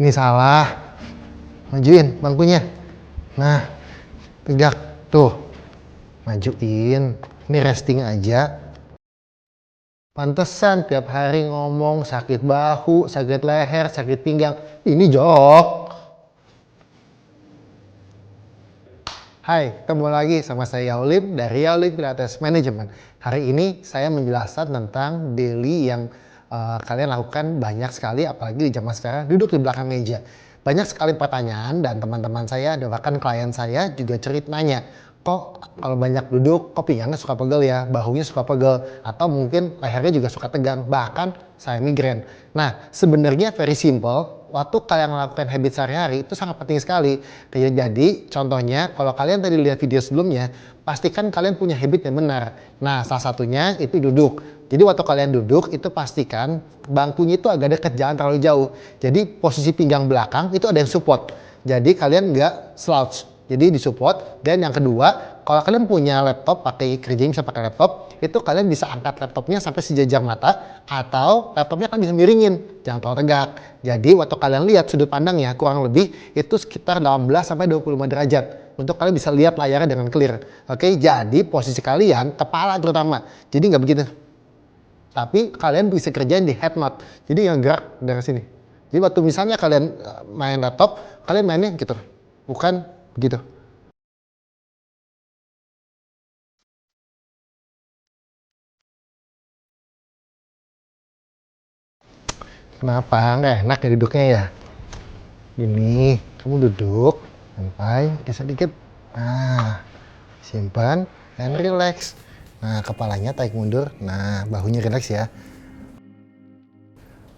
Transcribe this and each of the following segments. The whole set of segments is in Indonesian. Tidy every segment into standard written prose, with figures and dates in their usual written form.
Ini salah. Majuin bangkunya. Nah, tegak. Tuh. Majuin. Ini resting aja. Pantesan tiap hari ngomong sakit bahu, sakit leher, sakit pinggang. Ini jok. Hai, ketemu lagi sama saya Yaulim dari Yaulim Pilates Management. Hari ini saya menjelaskan tentang daily yang kalian lakukan banyak sekali, apalagi di zaman sekarang duduk di belakang meja. Banyak sekali pertanyaan dan teman-teman saya, bahkan klien saya juga nanya, kok kalau banyak duduk, kok pinggangnya suka pegel ya, bahunya suka pegel, atau mungkin lehernya juga suka tegang, bahkan saya migrain. Nah, sebenarnya very simple. Waktu kalian melakukan habit sehari-hari itu sangat penting sekali. Jadi contohnya kalau kalian tadi lihat video sebelumnya, pastikan kalian punya habit yang benar. Nah, salah satunya itu duduk. Jadi waktu kalian duduk itu pastikan bangkunya itu agak dekat, jangan terlalu jauh. Jadi posisi pinggang belakang itu ada yang support. Jadi kalian nggak slouch. Jadi disupport. Dan yang kedua, kalau kalian punya laptop, kerjanya bisa pakai laptop, itu kalian bisa angkat laptopnya sampai sejajar mata, atau laptopnya kan bisa miringin, jangan terlalu tegak. Jadi waktu kalian lihat sudut pandangnya kurang lebih itu sekitar 18-25 derajat. Untuk kalian bisa lihat layarnya dengan clear. Oke, jadi posisi kalian, kepala terutama, jadi nggak begitu. Tapi kalian bisa kerjain di head nod, jadi yang gerak dari sini. Jadi waktu misalnya kalian main laptop, kalian mainnya gitu, bukan begitu. Kenapa nggak enak ya duduknya ya? Gini, kamu duduk, santai, geser dikit. Nah, simpan dan relax. Nah, kepalanya tarik mundur. Nah, bahunya relax ya.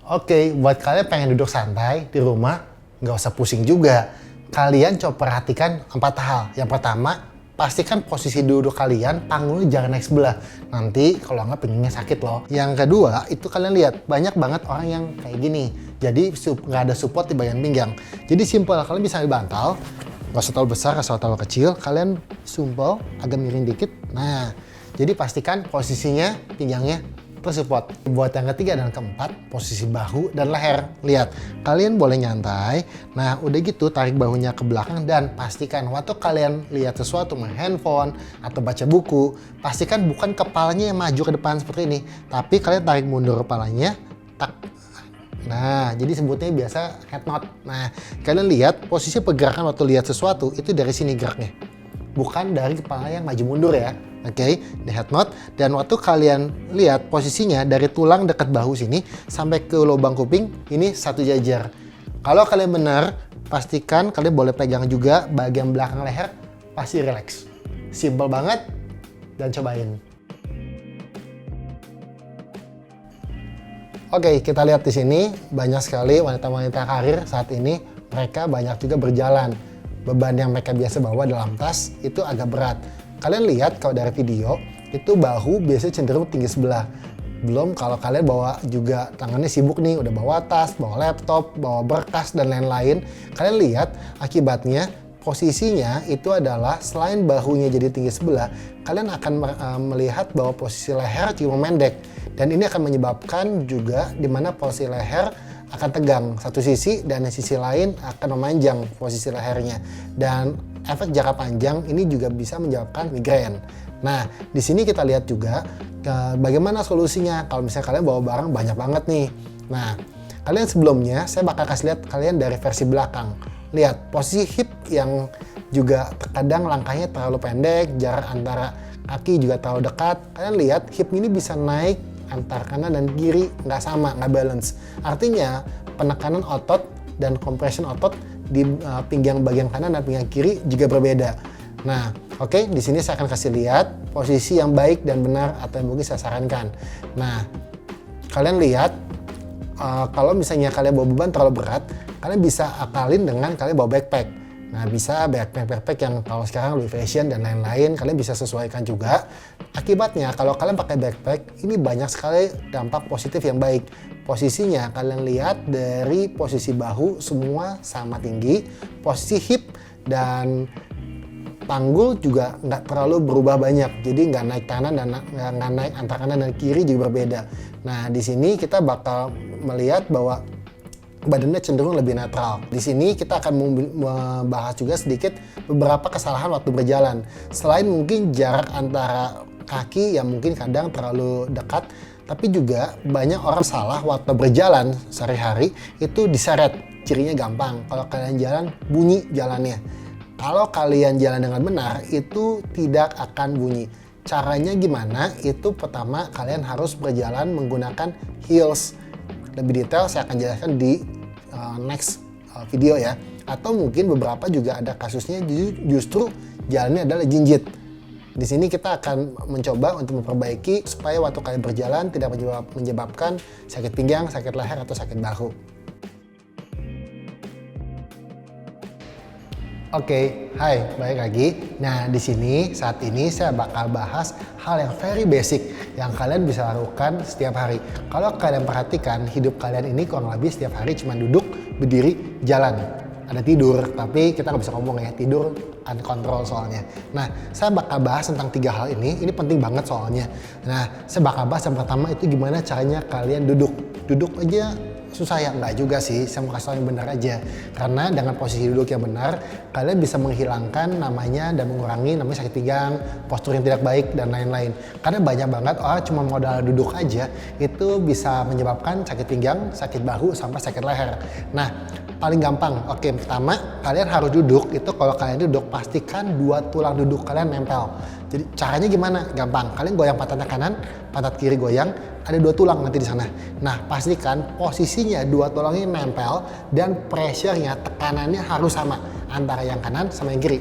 Oke, buat kalian pengen duduk santai di rumah, nggak usah pusing juga. Kalian coba perhatikan 4 hal. Yang pertama, pastikan posisi duduk kalian, panggungnya jangan naik sebelah. Nanti kalau nggak pinggangnya sakit loh. Yang kedua, itu kalian lihat, banyak banget orang yang kayak gini. Jadi nggak ada support di bagian pinggang. Jadi simple, kalian bisa ambil bantal, nggak usah terlalu besar, nggak usah terlalu kecil. Kalian sumpel, agak miring dikit. Nah, jadi pastikan posisinya pinggangnya tersupport. Buat yang ketiga dan keempat, posisi bahu dan leher. Lihat, kalian boleh nyantai. Nah, udah gitu tarik bahunya ke belakang dan pastikan waktu kalian lihat sesuatu, main handphone atau baca buku, pastikan bukan kepalanya yang maju ke depan seperti ini, tapi kalian tarik mundur kepalanya, tak. Nah, jadi sebutnya biasa head nod. Nah, kalian lihat posisi pergerakan waktu lihat sesuatu itu dari sini geraknya. Bukan dari kepala yang maju mundur ya. Oke, di head nod. Dan waktu kalian lihat posisinya dari tulang dekat bahu sini sampai ke lubang kuping, ini satu jajar. Kalau kalian benar, pastikan kalian boleh pegang juga bagian belakang leher, pasti relax. Simple banget, dan cobain. Oke, kita lihat di sini banyak sekali wanita-wanita karir saat ini, mereka banyak juga berjalan. Beban yang mereka biasa bawa dalam tas itu agak berat. Kalian lihat kalau dari video, itu bahu biasanya cenderung tinggi sebelah. Belum kalau kalian bawa juga tangannya sibuk nih, udah bawa tas, bawa laptop, bawa berkas, dan lain-lain. Kalian lihat akibatnya posisinya itu adalah selain bahunya jadi tinggi sebelah, kalian akan melihat bahwa posisi leher juga memendek. Dan ini akan menyebabkan juga di mana posisi leher akan tegang satu sisi dan di sisi lain akan memanjang posisi lehernya. Dan efek jangka panjang ini juga bisa menyebabkan migrain. Nah, di sini kita lihat juga bagaimana solusinya kalau misalnya kalian bawa barang banyak banget nih. Nah, kalian sebelumnya saya bakal kasih lihat kalian dari versi belakang. Lihat posisi hip yang juga terkadang langkahnya terlalu pendek, jarak antara kaki juga terlalu dekat. Kalian lihat hip ini bisa naik antar kanan dan kiri, nggak sama, nggak balance. Artinya penekanan otot dan compression otot di pinggang bagian kanan dan pinggang kiri juga berbeda. Nah, oke, di sini saya akan kasih lihat posisi yang baik dan benar atau yang mungkin saya sarankan. Nah, kalian lihat kalau misalnya kalian bawa beban terlalu berat, kalian bisa akalin dengan kalian bawa backpack. Nah, bisa backpack yang kalau sekarang Louis Fashion dan lain-lain, kalian bisa sesuaikan juga. Akibatnya, kalau kalian pakai backpack, ini banyak sekali dampak positif yang baik. Posisinya, kalian lihat dari posisi bahu semua sama tinggi, posisi hip dan panggul juga nggak terlalu berubah banyak. Jadi nggak naik kanan dan nggak naik antara kanan dan kiri juga berbeda. Nah, di sini kita bakal melihat bahwa badannya cenderung lebih netral. Di sini kita akan membahas juga sedikit beberapa kesalahan waktu berjalan. Selain mungkin jarak antara kaki yang mungkin kadang terlalu dekat, tapi juga banyak orang salah waktu berjalan sehari-hari itu diseret. Cirinya gampang, kalau kalian jalan bunyi jalannya. Kalau kalian jalan dengan benar itu tidak akan bunyi. Caranya gimana? Itu pertama kalian harus berjalan menggunakan heels. Lebih detail saya akan jelaskan di next video ya. Atau mungkin beberapa juga ada kasusnya justru jalannya adalah jinjit. Di sini kita akan mencoba untuk memperbaiki supaya waktu kalian berjalan tidak menyebabkan sakit pinggang, sakit leher atau sakit bahu. Oke, hai, balik lagi. Nah, di sini saat ini saya bakal bahas hal yang very basic yang kalian bisa lakukan setiap hari. Kalau kalian perhatikan, hidup kalian ini kurang lebih setiap hari cuma duduk, berdiri, jalan. Ada tidur, tapi kita nggak bisa ngomong ya, tidur uncontrol soalnya. Nah, saya bakal bahas tentang 3 hal ini penting banget soalnya. Nah, saya bakal bahas yang pertama itu gimana caranya kalian duduk. Duduk aja susah ya? Nggak juga sih, saya mau kasih tau yang benar aja. Karena dengan posisi duduk yang benar, kalian bisa menghilangkan namanya dan mengurangi namanya sakit pinggang, postur yang tidak baik, dan lain-lain. Karena banyak banget orang cuma modal duduk aja, itu bisa menyebabkan sakit pinggang, sakit bahu, sampai sakit leher. Nah, paling gampang, oke, pertama kalian harus duduk, itu kalau kalian duduk, pastikan 2 tulang duduk kalian nempel. Jadi caranya gimana? Gampang, kalian goyang pantatnya kanan, pantat kiri goyang, ada 2 tulang nanti di sana. Nah, pastikan posisinya 2 tulang ini nempel dan pressure-nya, tekanannya harus sama antara yang kanan sama yang kiri.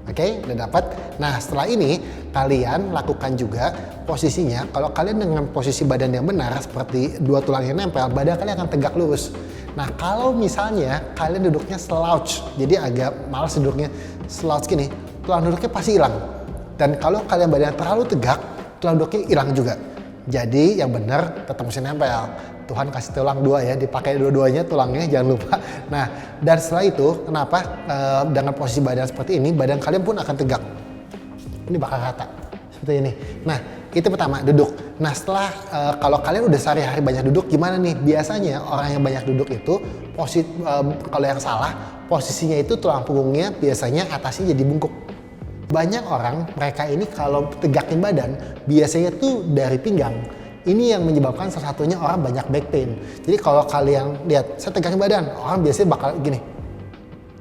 Oke, udah dapat. Nah, setelah ini kalian lakukan juga posisinya. Kalau kalian dengan posisi badan yang benar seperti 2 tulang yang nempel, badan kalian akan tegak lurus. Nah, kalau misalnya kalian duduknya slouch, jadi agak malas duduknya slouch gini, tulang duduknya pasti hilang. Dan kalau kalian badan terlalu tegak, tulang duduknya hilang juga. Jadi yang benar tetap mesti nempel. Tuhan kasih tulang 2 ya, dipakai dua-duanya tulangnya, jangan lupa. Nah, dan setelah itu kenapa dengan posisi badan seperti ini, badan kalian pun akan tegak. Ini bakal rata seperti ini. Nah, itu pertama, duduk. Nah, setelah kalau kalian udah sehari-hari banyak duduk, gimana nih? Biasanya orang yang banyak duduk itu kalau yang salah, posisinya itu tulang punggungnya biasanya atasnya jadi bungkuk. Banyak orang, mereka ini kalau tegakin badan, biasanya tuh dari pinggang. Ini yang menyebabkan salah satunya orang banyak back pain. Jadi kalau kalian lihat, saya tegakin badan, orang biasanya bakal gini.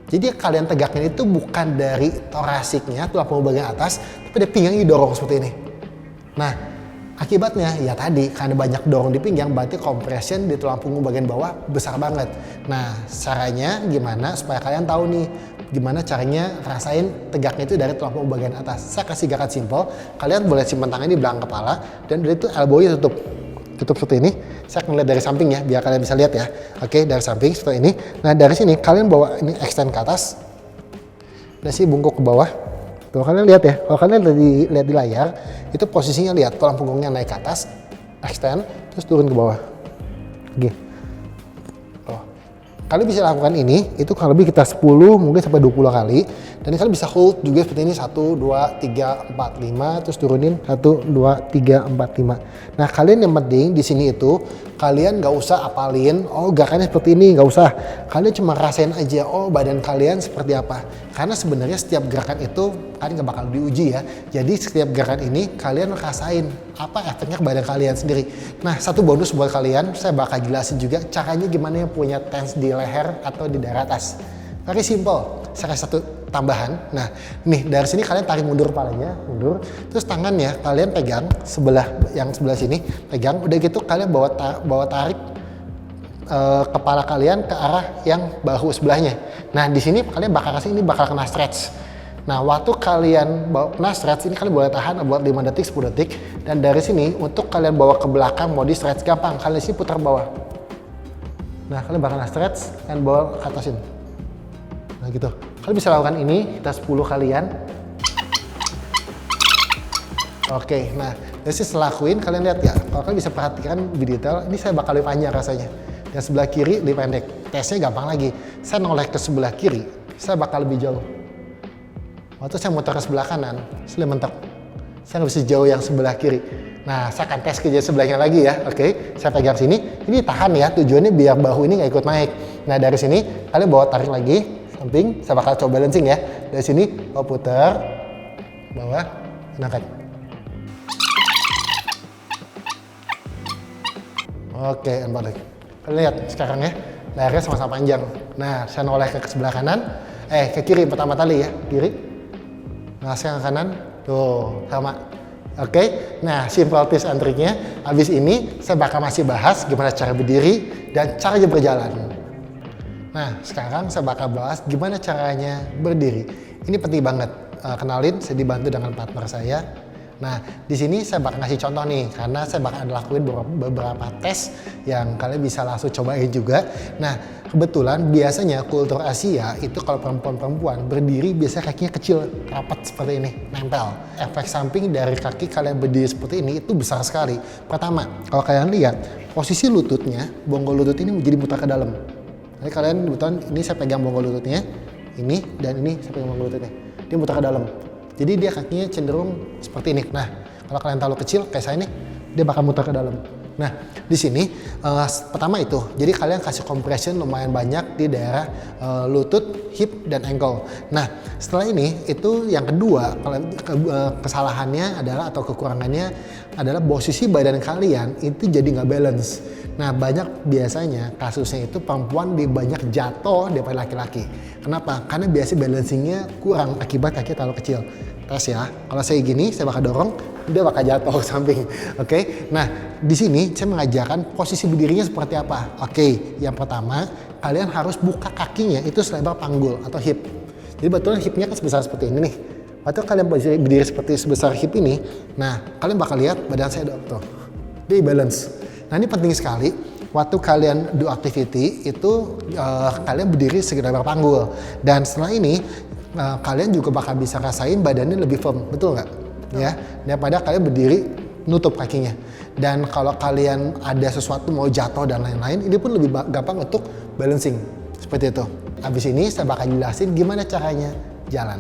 Jadi kalian tegakin itu bukan dari torasiknya, tulang punggung bagian atas, tapi dari pinggang didorong seperti ini. Nah, akibatnya ya tadi, karena banyak dorong di pinggang, berarti compression di tulang punggung bagian bawah besar banget. Nah, caranya gimana supaya kalian tahu nih, gimana caranya rasain tegaknya itu dari tulang punggung bagian atas. Saya kasih gerakan simple, kalian boleh simpan tangan di belakang kepala, dan dari itu elbow-nya tutup seperti ini. Saya akan lihat dari samping ya, biar kalian bisa lihat ya. Oke, dari samping seperti ini. Nah, dari sini kalian bawa ini extend ke atas, dan sini bungkuk ke bawah. Tuh, kalian lihat ya, kalau kalian lihat di layar, itu posisinya lihat tulang punggungnya naik ke atas, extend, terus turun ke bawah. Oke. Kalian bisa lakukan ini, itu kurang lebih kita 10 mungkin sampai 20 kali. Dan kalian bisa hold juga seperti ini, 1, 2, 3, 4, 5, terus turunin 1, 2, 3, 4, 5. Nah, kalian yang penting di sini itu kalian nggak usah apalin, oh gerakannya seperti ini, nggak usah. Kalian cuma rasain aja, oh badan kalian seperti apa. Karena sebenarnya setiap gerakan itu kan nggak bakal diuji ya. Jadi setiap gerakan ini kalian rasain apa efeknya ke badan kalian sendiri. Nah, satu bonus buat kalian, saya bakal jelasin juga caranya gimana yang punya tense di leher atau di daerah atas. Very simple. Saya kasih satu tambahan. Nah, nih dari sini kalian tarik mundur kepalanya, mundur. Terus tangannya kalian pegang yang sebelah sini, pegang. Udah gitu kalian bawa tarik kepala kalian ke arah yang bahu sebelahnya. Nah, di sini kalian bakal kasih ini bakal kena stretch. Nah, waktu kalian bawa kena stretch ini kalian boleh tahan buat 5 detik, 10 detik. Dan dari sini untuk kalian bawa ke belakang mau di stretch gampang. Kalian sini putar bawah. Nah, kalian bakal kena stretch dan bawa ke atasin. Nah, gitu. Kalian bisa lakukan ini, kita 10 kalian. Oke, nah dari setelah lakuin kalian lihat ya, kalau kalian bisa perhatikan lebih detail, ini saya bakal lebih panjang rasanya. Yang sebelah kiri lebih pendek. Tesnya gampang lagi. Saya noleh ke sebelah kiri, saya bakal lebih jauh. Waktu saya muter ke sebelah kanan, saya mentok. Saya nggak bisa jauh yang sebelah kiri. Nah, saya akan tes ke sebelahnya lagi ya. Oke, saya pegang sini. Ini tahan ya, tujuannya biar bahu ini nggak ikut naik. Nah dari sini kalian bawa tarik lagi samping, saya bakal coba balancing ya. Dari sini bawa putar, bawah, angkat. Oke, balik. Kalian lihat sekarang ya, layarnya sama-sama panjang. Nah, saya noleh ke sebelah kanan, ke kiri pertama kali ya, kiri. Nah, sekarang kanan, tuh sama. Oke, nah simple tips and triknya. Habis ini saya bakal masih bahas gimana cara berdiri dan caranya berjalan. Nah, sekarang saya bakal bahas gimana caranya berdiri. Ini penting banget. Kenalin, saya dibantu dengan partner saya. Nah, di sini saya bakal ngasih contoh nih, karena saya bakal lakuin beberapa tes yang kalian bisa langsung cobain juga. Nah, kebetulan biasanya kultur Asia itu kalau perempuan-perempuan berdiri biasanya kakinya kecil, rapat seperti ini, nempel. Efek samping dari kaki kalian berdiri seperti ini itu besar sekali. Pertama, kalau kalian lihat posisi lututnya, bonggol lutut ini jadi muter ke dalam. Jadi kalian kebetulan ini saya pegang bonggol lututnya, ini dan ini saya pegang bonggol lututnya, dia muter ke dalam. Jadi dia kakinya cenderung seperti ini. Nah, kalau kalian terlalu kecil kayak saya nih, dia bakal muter ke dalam. Nah, di sini pertama itu, jadi kalian kasih compression lumayan banyak di daerah lutut, hip, dan ankle. Nah, setelah ini itu yang kedua, kesalahannya adalah atau kekurangannya adalah posisi badan kalian itu jadi nggak balance. Nah, banyak biasanya kasusnya itu perempuan lebih banyak jatuh daripada laki-laki. Kenapa? Karena biasa balancingnya kurang akibat kaki terlalu kecil. Tes ya, kalau saya gini, saya bakal dorong, dia bakal jatuh ke samping. Oke, nah di sini saya mengajarkan posisi berdirinya seperti apa. Oke, yang pertama, kalian harus buka kakinya itu selebar panggul atau hip. Jadi betul hipnya kan sebesar seperti ini nih. Waktu kalian berdiri seperti sebesar hip ini, nah kalian bakal lihat badan saya tuh, dia balance. Nah ini penting sekali, waktu kalian do activity itu kalian berdiri sekitar panggul. Dan setelah ini kalian juga bakal bisa rasain badannya lebih firm, betul nggak? Ya, daripada kalian berdiri nutup kakinya. Dan kalau kalian ada sesuatu mau jatuh dan lain-lain, ini pun lebih gampang untuk balancing, seperti itu. Habis ini saya bakal jelasin gimana caranya jalan.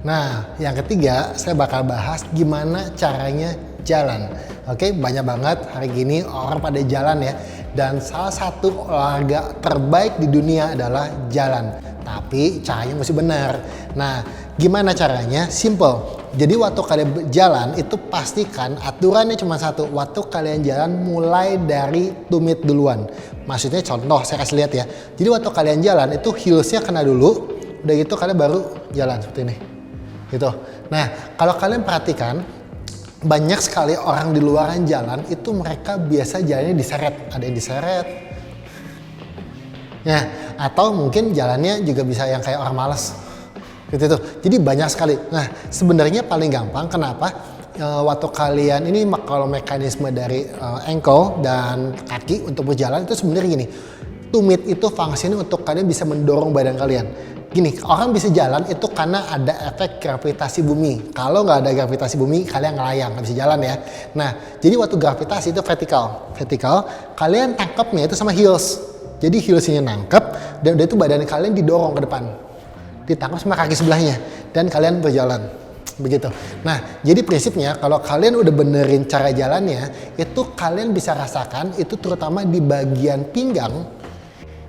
Nah, yang ketiga saya bakal bahas gimana caranya jalan. Oke, banyak banget hari gini orang pada jalan ya. Dan salah satu olahraga terbaik di dunia adalah jalan. Tapi caranya mesti benar. Nah, gimana caranya? Simple. Jadi waktu kalian jalan itu pastikan aturannya cuma satu. Waktu kalian jalan mulai dari tumit duluan. Maksudnya contoh saya kasih lihat ya. Jadi waktu kalian jalan itu heelsnya kena dulu. Udah gitu kalian baru jalan seperti ini. Gitu. Nah, kalau kalian perhatikan banyak sekali orang di luaran jalan itu mereka biasa jalannya diseret, ada yang diseret. Nah, atau mungkin jalannya juga bisa yang kayak orang malas. Gitu tuh. Jadi banyak sekali. Nah, sebenarnya paling gampang kenapa? Waktu kalian ini kalau mekanisme dari ankle dan kaki untuk berjalan itu sebenarnya gini. Tumit itu fungsinya untuk kalian bisa mendorong badan kalian. Gini, orang bisa jalan itu karena ada efek gravitasi bumi. Kalau nggak ada gravitasi bumi, kalian ngelayang, nggak bisa jalan ya. Nah, jadi waktu gravitasi itu vertikal. Vertikal, kalian tangkapnya itu sama heels. Jadi heelsnya nangkep, dan udah itu badan kalian didorong ke depan. Ditangkap sama kaki sebelahnya, dan kalian berjalan. Begitu. Nah, jadi prinsipnya kalau kalian udah benerin cara jalannya, itu kalian bisa rasakan, itu terutama di bagian pinggang,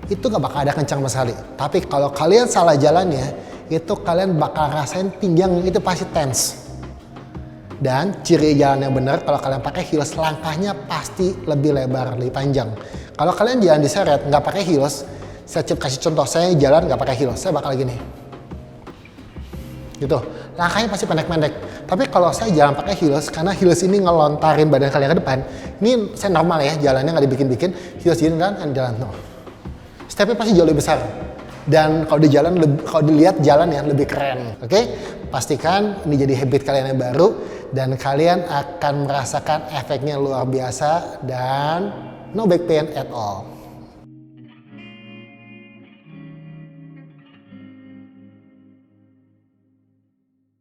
itu gak bakal ada kencang sama sekali. Tapi kalau kalian salah jalannya, itu kalian bakal rasain pinggang itu pasti tense. Dan ciri jalan yang benar kalau kalian pakai heels, langkahnya pasti lebih lebar, lebih panjang. Kalau kalian jalan diseret, nggak pakai heels, saya kasih contoh, saya jalan nggak pakai heels, saya bakal gini. Gitu, langkahnya pasti pendek-pendek. Tapi kalau saya jalan pakai heels, karena heels ini ngelontarin badan kalian ke depan, ini saya normal ya, jalannya nggak dibikin-bikin, heels gini kan, jalan tuh. Stepnya pasti jauh lebih besar. Dan kalau dilihat jalan yang lebih keren. Oke? Pastikan ini jadi habit kalian yang baru. Dan kalian akan merasakan efeknya luar biasa dan no back pain at all.